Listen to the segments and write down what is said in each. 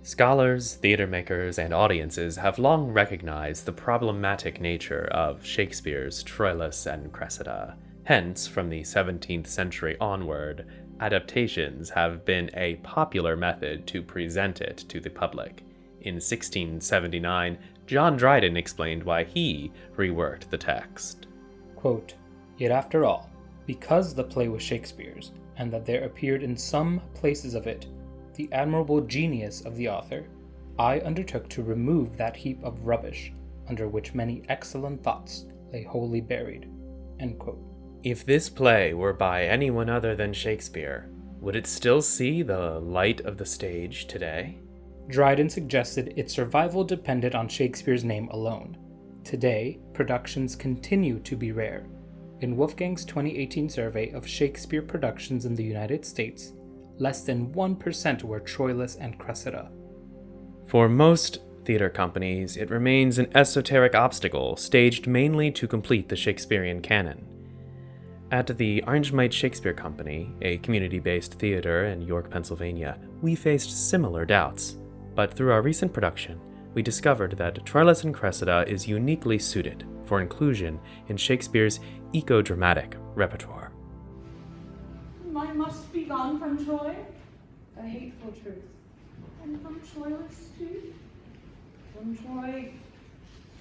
Scholars, theater makers, and audiences have long recognized the problematic nature of Shakespeare's Troilus and Cressida. Hence, from the 17th century onward, adaptations have been a popular method to present it to the public. In 1679, John Dryden explained why he reworked the text. Quote, "Yet after all, because the play was Shakespeare's, and that there appeared in some places of it the admirable genius of the author, I undertook to remove that heap of rubbish under which many excellent thoughts lay wholly buried." End quote. If this play were by anyone other than Shakespeare, would it still see the light of the stage today? Dryden suggested its survival depended on Shakespeare's name alone. Today, productions continue to be rare. In Wolfgang's 2018 survey of Shakespeare productions in the United States, less than 1% were Troilus and Cressida. For most theater companies, it remains an esoteric obstacle staged mainly to complete the Shakespearean canon. At the OrangeMite Shakespeare Company, a community-based theater in York, Pennsylvania, we faced similar doubts, but through our recent production, we discovered that Troilus and Cressida is uniquely suited for inclusion in Shakespeare's ecodramatic repertoire. I must be gone from Troy, a hateful truth. And from Troilus too? From Troy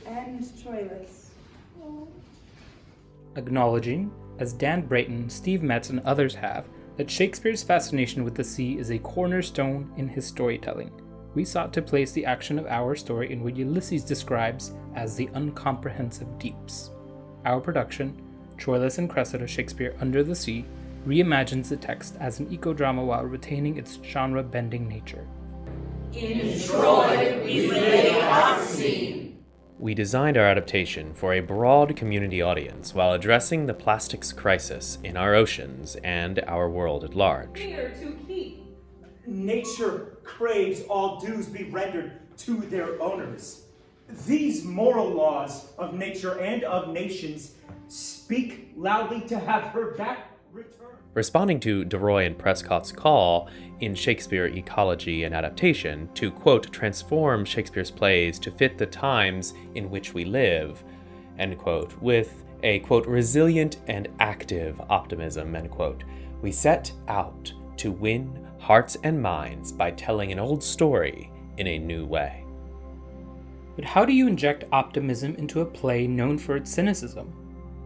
and Troilus. Oh. Acknowledging, as Dan Brayton, Steve Metz, and others have, that Shakespeare's fascination with the sea is a cornerstone in his storytelling, we sought to place the action of our story in what Ulysses describes as the uncomprehensive deeps. Our production, Troilus and Cressida, Shakespeare Under the Sea, reimagines the text as an ecodrama while retaining its genre-bending nature. In Troy we lay our scene. We designed our adaptation for a broad community audience while addressing the plastics crisis in our oceans and our world at large. Here to keep. Nature craves all dues be rendered to their owners. These moral laws of nature and of nations speak loudly to have her back returned. Responding to DeRoy and Prescott's call in Shakespeare Ecology and Adaptation to, quote, transform Shakespeare's plays to fit the times in which we live, end quote, with a, quote, resilient and active optimism, end quote, we set out to win hearts and minds by telling an old story in a new way. But how do you inject optimism into a play known for its cynicism?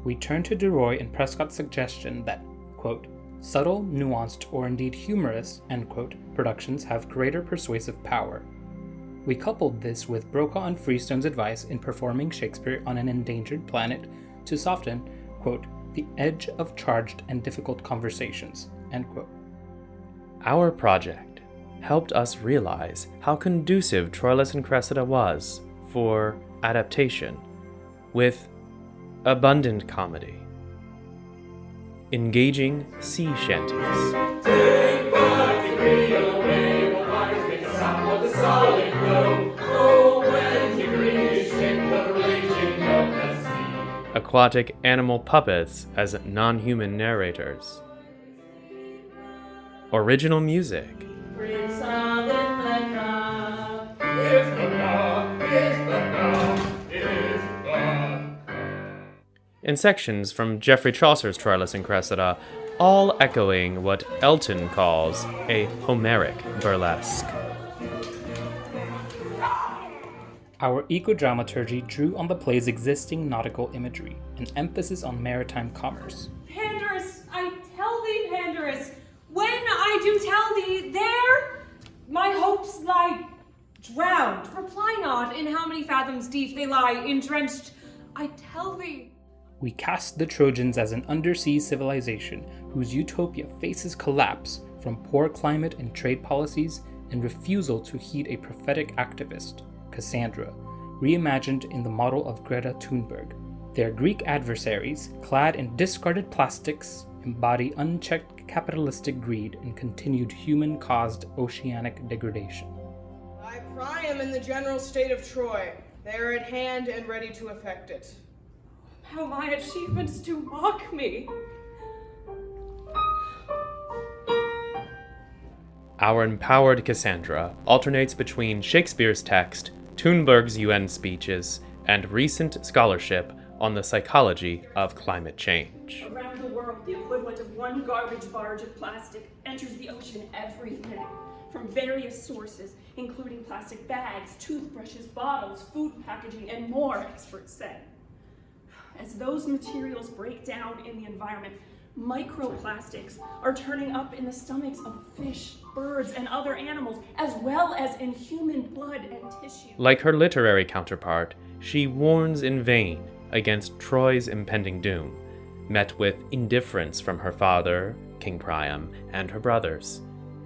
We turn to DeRoy and Prescott's suggestion that, quote, subtle, nuanced, or indeed humorous, end quote, productions have greater persuasive power. We coupled this with Brokaw and Freestone's advice in performing Shakespeare on an endangered planet to soften, quote, the edge of charged and difficult conversations, end quote. Our project helped us realize how conducive Troilus and Cressida was for adaptation, with abundant comedy, engaging sea shanties, Take back the real away, while waters make a sound of the solid glow. Oh, when the green ship of raging of the sea. aquatic animal puppets as non-human narrators, original music, Prince of the cup. It's the cup, it's the cup, it's the and sections from Geoffrey Chaucer's Troilus and Cressida, all echoing what Elton calls a Homeric burlesque. Our ecodramaturgy drew on the play's existing nautical imagery, an emphasis on maritime commerce. Pandarus, I tell thee, Pandarus, when I do tell thee, there my hopes lie drowned. Reply not in how many fathoms deep they lie entrenched. I tell thee. We cast the Trojans as an undersea civilization whose utopia faces collapse from poor climate and trade policies and refusal to heed a prophetic activist, Cassandra, reimagined in the model of Greta Thunberg. Their Greek adversaries, clad in discarded plastics, embody unchecked capitalistic greed and continued human-caused oceanic degradation. I Priam in the general state of Troy. They are at hand and ready to effect it. How my achievements do mock me. our empowered Cassandra alternates between Shakespeare's text, Thunberg's UN speeches, and recent scholarship on the psychology of climate change. Around the world, the equivalent of one garbage barge of plastic enters the ocean every minute from various sources, including plastic bags, toothbrushes, bottles, food packaging, and more, experts say. As those materials break down in the environment, microplastics are turning up in the stomachs of fish, birds, and other animals, as well as in human blood and tissue. Like her literary counterpart, she warns in vain against Troy's impending doom, met with indifference from her father, King Priam, and her brothers.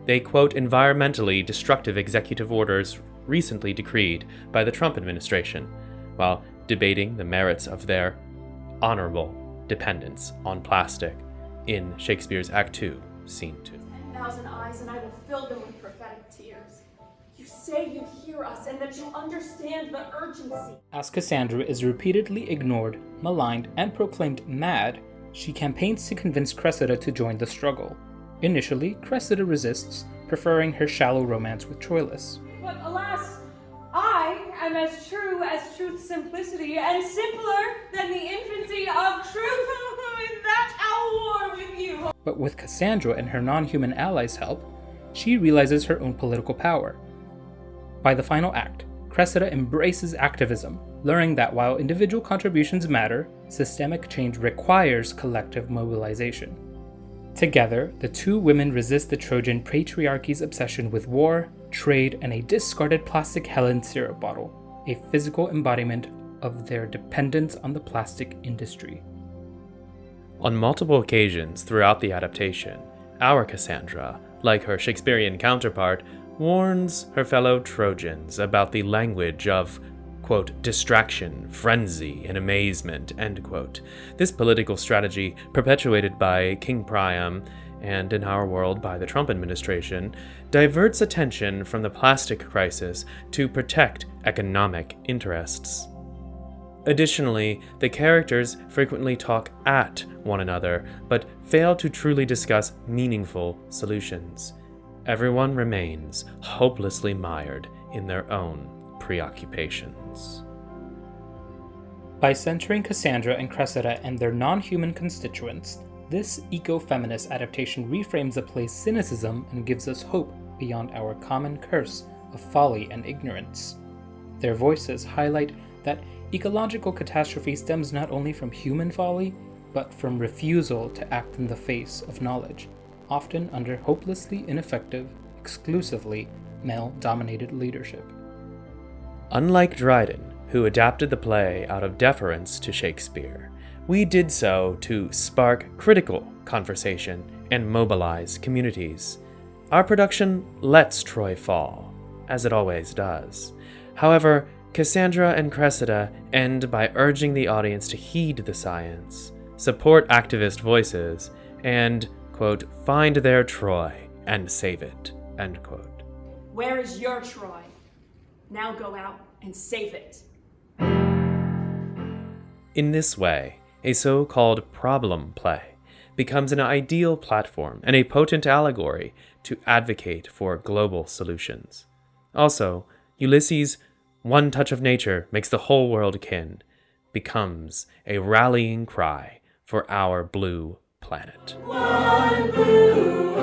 They quote environmentally destructive executive orders recently decreed by the Trump administration, while debating the merits of their honorable dependence on plastic in Shakespeare's Act 2, Scene 2. 10,000 eyes, and I will fill them with prophetic tears. You say you hear us and that you understand the urgency. As Cassandra is repeatedly ignored, maligned, and proclaimed mad, she campaigns to convince Cressida to join the struggle. Initially, Cressida resists, preferring her shallow romance with Troilus. But alas, I am as true as truth's simplicity, and simpler than the infancy of truth. In that I'll war with you. But with Cassandra and her non-human allies' help, she realizes her own political power. By the final act, Cressida embraces activism, learning that while individual contributions matter, systemic change requires collective mobilization. Together, the two women resist the Trojan patriarchy's obsession with war, trade, and a discarded plastic Helen syrup bottle, a physical embodiment of their dependence on the plastic industry. On multiple occasions throughout the adaptation, our Cassandra, like her Shakespearean counterpart, warns her fellow Trojans about the language of, quote, distraction, frenzy, and amazement, end quote. This political strategy, perpetuated by King Priam and in our world by the Trump administration, diverts attention from the plastic crisis to protect economic interests. Additionally, the characters frequently talk at one another, but fail to truly discuss meaningful solutions. Everyone remains hopelessly mired in their own preoccupations. By centering Cassandra and Cressida and their non-human constituents, this eco-feminist adaptation reframes the play's cynicism and gives us hope beyond our common curse of folly and ignorance. Their voices highlight that ecological catastrophe stems not only from human folly, but from refusal to act in the face of knowledge, often under hopelessly ineffective, exclusively male-dominated leadership. Unlike Dryden, who adapted the play out of deference to Shakespeare, we did so to spark critical conversation and mobilize communities. Our production lets Troy fall, as it always does. However, Cassandra and Cressida end by urging the audience to heed the science, support activist voices, and, quote, find their Troy and save it, end quote. Where is your Troy? Now go out and save it. In this way, a so-called problem play becomes an ideal platform and a potent allegory to advocate for global solutions. Also, Ulysses' "One touch of nature makes the whole world kin" becomes a rallying cry for our blue planet. One blue